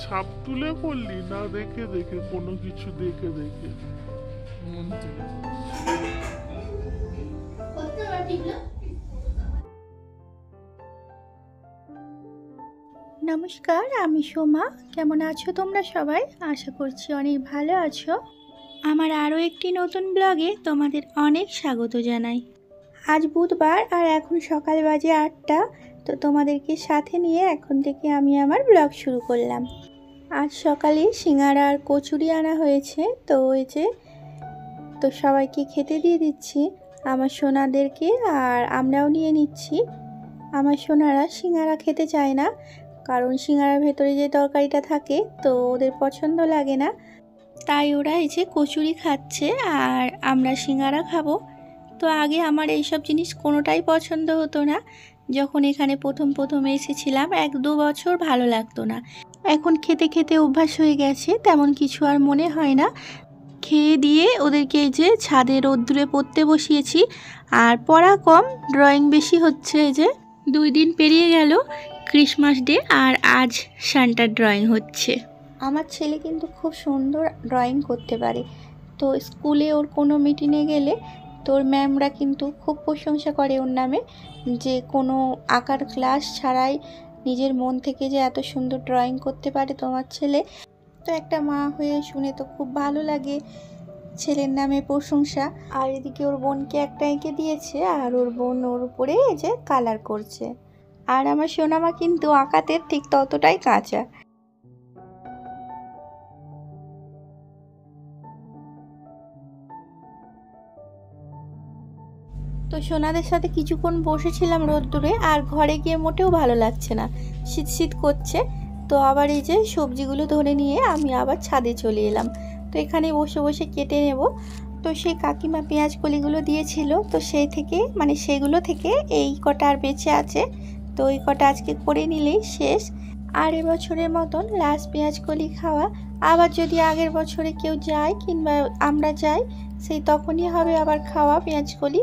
ছাপ তুলে করলি না দেখে দেখে কোনো কিছু দেখে দেখে? মন থেকে। নমস্কার, আমি সোমা। কেমন আছো তোমরা সবাই? আশা করছি অনেক ভালো আছো। আমার আরও একটি নতুন ব্লগে তোমাদের অনেক স্বাগত জানাই। আজ বুধবার আর এখন সকাল বাজে 8টা। তো তোমাদেরকে সাথে নিয়ে এখন থেকে আমি আমার ব্লগ শুরু করলাম। আজ সকালে সিঙ্গারা আর কচুরি আনা হয়েছে, তো এই যে তো সবাইকে খেতে দিয়ে দিচ্ছি, আমার সোনাদেরকে, আর আমরাও নিয়ে নিচ্ছি। আমার সোনারা সিঙ্গারা খেতে চায় না, কারণ সিঙ্গারার ভেতরে যে তরকারিটা থাকে তো ওদের পছন্দ লাগে না, তাই ওরা এই যে কচুরি খাচ্ছে আর আমরা সিঙ্গারা খাবো। তো আগে আমার এইসব জিনিস কোনোটাই পছন্দ হতো না। যখন এখানে প্রথম এসেছিলাম 1-2 বছর ভালো লাগতো না, এখন খেতে খেতে অভ্যাস হয়ে গেছে, তেমন কিছু আর মনে হয় না। খেয়ে দিয়ে ওদেরকে এই যে ছাদে রোদ্দুরে পড়তে বসিয়েছি। আর পড়া কম, ড্রয়িং বেশি হচ্ছে। এই যে 2 দিন পেরিয়ে গেল ক্রিসমাস ডে, আর আজ সান্টার ড্রয়িং হচ্ছে। আমার ছেলে কিন্তু খুব সুন্দর ড্রয়িং করতে পারে। তো স্কুলে ওর কোনো মিটিংয়ে গেলে তোর ম্যামরা কিন্তু খুব প্রশংসা করে ওর নামে, যে কোনো আঁকার ক্লাস ছাড়াই নিজের মন থেকে যে এত সুন্দর ড্রয়িং করতে পারে তোমার ছেলে। তো একটা মা হয়ে শুনে তো খুব ভালো লাগে ছেলের নামে প্রশংসা। আর এদিকে ওর বোনকে একটা এঁকে দিয়েছে, আর ওর বোন ওর উপরে এই যে কালার করছে। আর আমার সোনামা কিন্তু আঁকাতে ঠিক ততটাই কাঁচা। তো সোনাদের সাথে কিছুক্ষণ বসেছিলাম রোদ্দুরে, আর ঘরে গিয়ে মোটেও ভালো লাগছে না, শীত শীত করছে। তো আবার এই যে সবজিগুলো ধরে নিয়ে আমি আবার ছাদে চলে এলাম। তো এখানে বসে বসে কেটে নেব। তো সেই কাকিমা পেঁয়াজ কলিগুলো দিয়েছিল, তো সেই থেকে সেগুলো থেকে এই কটা আর বেঁচে আছে। তো এই কটা আজকে করে নিলেই শেষ। আর এবছরের মতন লাস্ট পেঁয়াজ কলি খাওয়া। আবার যদি আগের বছরে কেউ যায় কিংবা আমরা যাই, সেই তখনই হবে আবার খাওয়া পেঁয়াজ কলি।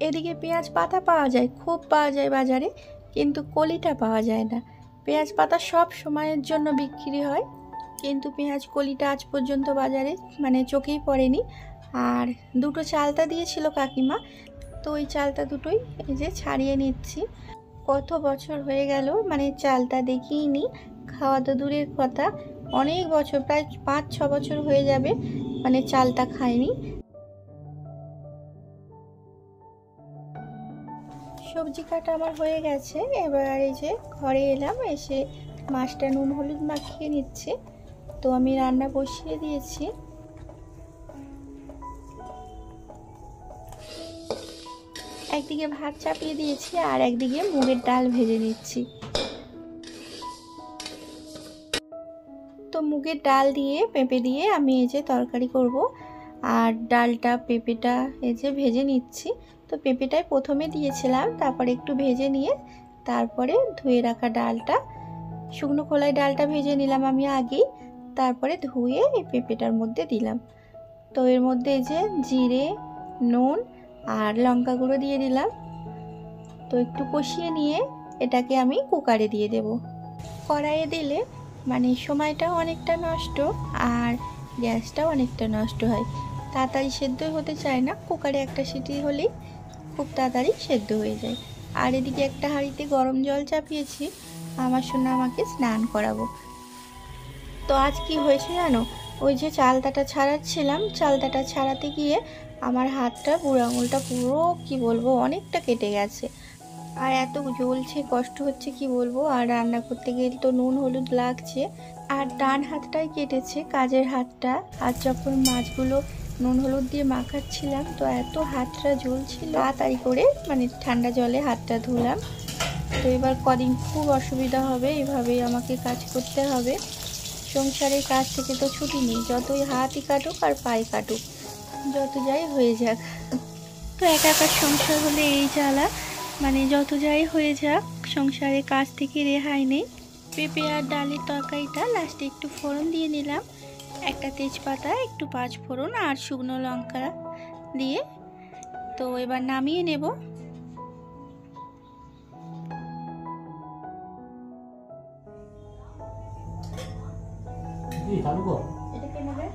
এদিকে পেঁয়াজ পাতা পাওয়া যায়, খুব পাওয়া যায় বাজারে, কিন্তু কলিটা পাওয়া যায় না। পেঁয়াজ পাতা সব সময়ের জন্য বিক্রি হয়, কিন্তু পেঁয়াজ কলিটা আজ পর্যন্ত বাজারে চোখেই পড়েনি। আর দুটো চালতা দিয়েছিল কাকিমা, তো ওই চালতা দুটোই এই যে ছাড়িয়ে নিচ্ছি। কত বছর হয়ে গেল চালতা দেখিইনি, খাওয়া তো দূরের কথা, অনেক বছর, প্রায় 5-6 বছর হয়ে যাবে চালতা খাইনি। সবজি কাটা আমার হয়ে গেছে। এবার এই যে ঘরে এলাম, এসে মাছটা নুন হলুদ মাখিয়ে নিচ্ছে। তো আমি রান্না বসিয়ে দিয়েছি। একদিকে ভাত চাপিয়ে দিয়েছি, আর একদিকে মুগের ডাল ভেজে নিচ্ছি। তো মুগের ডাল দিয়ে পেঁপে দিয়ে আমি এই যে তরকারি করব, আর ডালটা পেঁপেটা এই যে ভেজে নিচ্ছি। তো পেঁপেটাই প্রথমে দিয়েছিলাম, তারপরে একটু ভেজে নিয়ে তারপরে ধুয়ে রাখা ডালটা, শুকনো খোলায় ডালটা ভেজে নিলাম আমি আগেই, তারপরে ধুয়ে এই পেঁপেটার মধ্যে দিলাম। তো এর মধ্যে এই যে জিরে, নুন আর লঙ্কা গুঁড়ো দিয়ে দিলাম। তো একটু কষিয়ে নিয়ে এটাকে আমি কুকারে দিয়ে দেব। কড়াইয়ে দিলে সময়টাও অনেকটা নষ্ট, আর গ্যাসটাও অনেকটা নষ্ট হয়, তাড়াতাড়ি সেদ্ধ হতে চায় না। কুকারে একটা সিটি হলেই খুব তাড়াতাড়ি সেদ্ধ হয়ে যায়। আর এদিকে একটা হাঁড়িতে গরম জল চাপিয়েছি, আমার সোনা আমাকে স্নান করাবো। তো আজ কি হয়েছে জানো, ওই যে চালতাটা ছাড়াচ্ছিলাম, চালতাটা ছাড়াতে গিয়ে আমার হাতটা, বুড়ো আঙুলটা পুরো কি বলবো অনেকটা কেটে গেছে, আর এত জ্বলছে, কষ্ট হচ্ছে কি বলবো। আর রান্না করতে গেলে তো নুন হলুদ লাগছে। আর ডান হাতটাই কেটেছে, কাজের হাতটা। আর যখন মাছগুলো নুন হলুদ দিয়ে মাখাচ্ছিলাম, তো এত হাতটা জ্বলছিল, তাড়াতাড়ি করে ঠান্ডা জলে হাতটা ধুলাম। তো এবার কদিন খুব অসুবিধা হবে, এভাবেই আমাকে কাজ করতে হবে। সংসারের কাজ থেকে তো ছুটি নেই, যতই হাতই কাটুক আর পায়ে কাটুক, যত যাই হয়ে যাক। তো একাকার সংসার হলে এই জ্বালা, যত যাই হয়ে যাক সংসারে কাজ থেকে রেহাই নেই। পেঁপে আর ডালের তরকারিটা লাস্টে একটু ফোড়ন দিয়ে নিলাম, একটা তেজপাতা, একটু 5 ফোড়ন আর শুকনো লঙ্কা দিয়ে। তো এবার নামিয়ে নেব। এটা কে নেবে?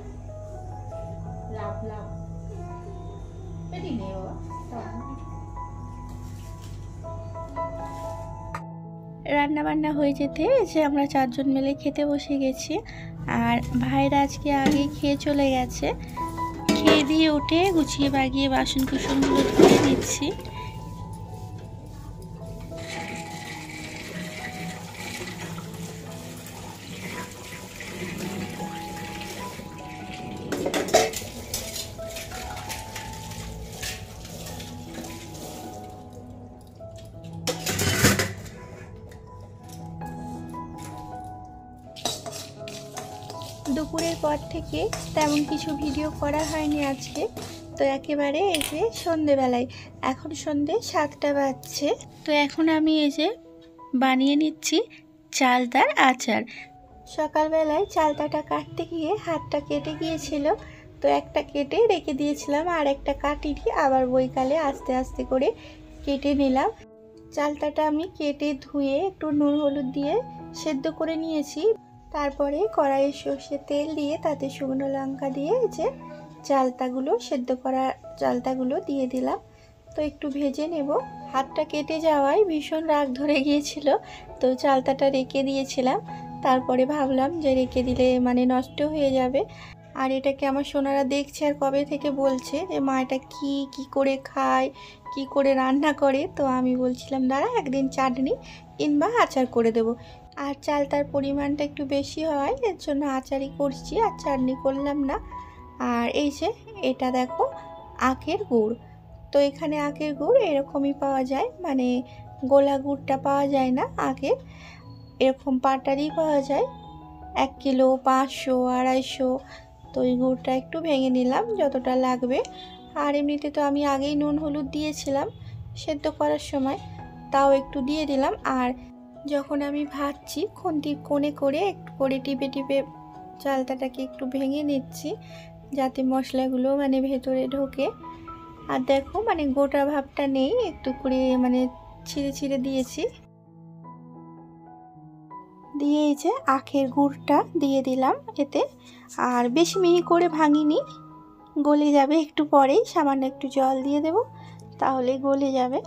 লাভ লাভ পেটি নেই বাবা। রান্না বান্না হয়ে যেতে যে আমরা 4 জন মিলে খেতে বসে গেছি। আর ভাইরা আজকে আগে খেয়ে চলে গেছে। খেয়ে দিয়ে উঠে গুছিয়ে বাগিয়ে বাসন কুসনগুলো ধুয়ে দিচ্ছি। দুপুরের পর থেকে তেমন কিছু ভিডিও করা হয়নি আজকে। তো একেবারে এই যে সন্ধেবেলায়, এখন সন্ধে 7টা বাজছে। তো এখন আমি এই যে বানিয়ে নিচ্ছি চালতার আচার। সকালবেলায় চালতাটা কাটতে গিয়ে হাতটা কেটে গিয়েছিল, তো একটা কেটে রেখে দিয়েছিলাম আর একটা কাটিনি, আবার বৈকালে আস্তে আস্তে করে কেটে নিলাম। চালতাটা আমি কেটে ধুয়ে একটু নুন হলুদ দিয়ে সেদ্ধ করে নিয়েছি। তারপরে কড়াইয়ে সর্ষের তেল দিয়ে তাতে শুকনো লঙ্কা দিয়ে যে চালতাগুলো সেদ্ধ করা চালতাগুলো দিয়ে দিলাম। তো একটু ভেজে নেব। হাতটা কেটে যাওয়ায় ভীষণ রাগ ধরে গিয়েছিল, তো চালতাটা রেখে দিয়েছিলাম। তারপরে ভাবলাম যে রেখে দিলে মানে নষ্ট হয়ে যাবে। আর এটাকে আমার সোনারা দেখছে আর কবে থেকে বলছে যে মা এটা কী করে খায়, কি করে রান্না করে। তো আমি বলছিলাম দাঁড়া একদিন চাটনি কিংবা আচার করে দেবো। আর চালতার পরিমাণটা একটু বেশি হয়, এর জন্য আচারই করছি আর চাটনি করলাম না। আর এই যে এটা দেখো আখের গুড়। তো এখানে আখের গুড় এরকমই পাওয়া যায়, মানে গোলা গুড়টা পাওয়া যায় না, আখের এরকম পাটারই পাওয়া যায়। 1 কিলো 500 250। তো এই গুড়টা একটু ভেঙে নিলাম যতটা লাগবে। আর এমনিতে তো আমি আগেই নুন হলুদ দিয়েছিলাম সেদ্ধ করার সময়, তাও একটু দিয়ে দিলাম। আর যখন আমি ভাজছি খুন্তির কোণে করে একটু করে টিপে টিপে চালতাটাকে একটু ভেঙে নিচ্ছি যাতে মশলাগুলো মানে ভেতরে ঢোকে। আর দেখো মানে গোটা ভাবটা নেই, একটু করে মানে ছিঁড়ে ছিঁড়ে দিয়েছি। দিয়ে এই যে আখের গুড়টা দিয়ে দিলাম এতে। আর বেশি মিহি করে ভাঙিনি, গলে যাবে একটু পরেই। সামান্য একটু জল দিয়ে দেব, তাহলে গলে যাবে।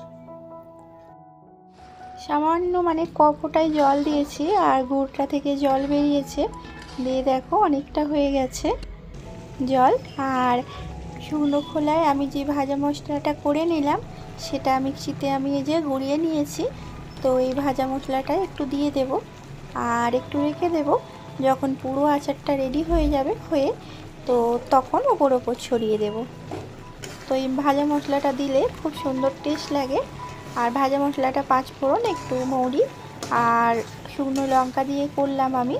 সামান্য মানে কপটাই জল দিয়েছি আর গুড়টা থেকে জল বেরিয়েছে। দিয়ে দেখো অনেকটা হয়ে গেছে জল। আর শুকনো খোলায় আমি যে ভাজা মশলাটা করে নিলাম সেটা মিক্সিতে আমি এই যে গুঁড়িয়ে নিয়েছি। তো এই ভাজা মশলাটা একটু দিয়ে দেব আর একটু রেখে দেব। যখন পুরো আচারটা রেডি হয়ে যাবে তো তখন ওপর ছড়িয়ে দেব। তো এই ভাজা মশলাটা দিলে খুব সুন্দর টেস্ট লাগে। আর ভাজা মশলাটা 5 ফোড়ন, একটু মৌরি আর শুকনো লঙ্কা দিয়ে করলাম আমি।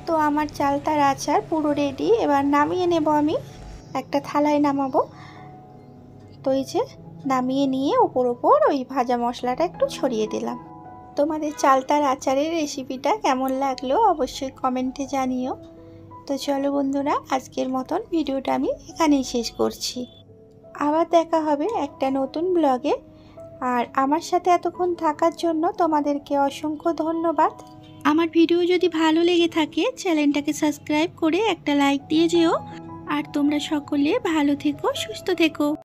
তো আমার চালতার আচার পুরো রেডি। এবার নামিয়ে নেব, আমি একটা থালায় নামাবো। তো এই যে নামিয়ে নিয়ে ওপর ওই ভাজা মশলাটা একটু ছড়িয়ে দিলাম। তোমাদের চালতার আচারের রেসিপিটা কেমন লাগলো অবশ্যই কমেন্টে জানিও। তো চলো বন্ধুরা, আজকের মতন ভিডিওটা আমি এখানেই শেষ করছি। আবার দেখা হবে একটা নতুন ব্লগে। আর আমার সাথে এতক্ষণ থাকার জন্য তোমাদেরকে অসংখ্য ধন্যবাদ। আমার ভিডিও যদি ভালো লেগে থাকে চ্যানেলটাকে সাবস্ক্রাইব করে একটা লাইক দিয়ে যেও। আর তোমরা সকলে ভালো থেকো, সুস্থ থেকো।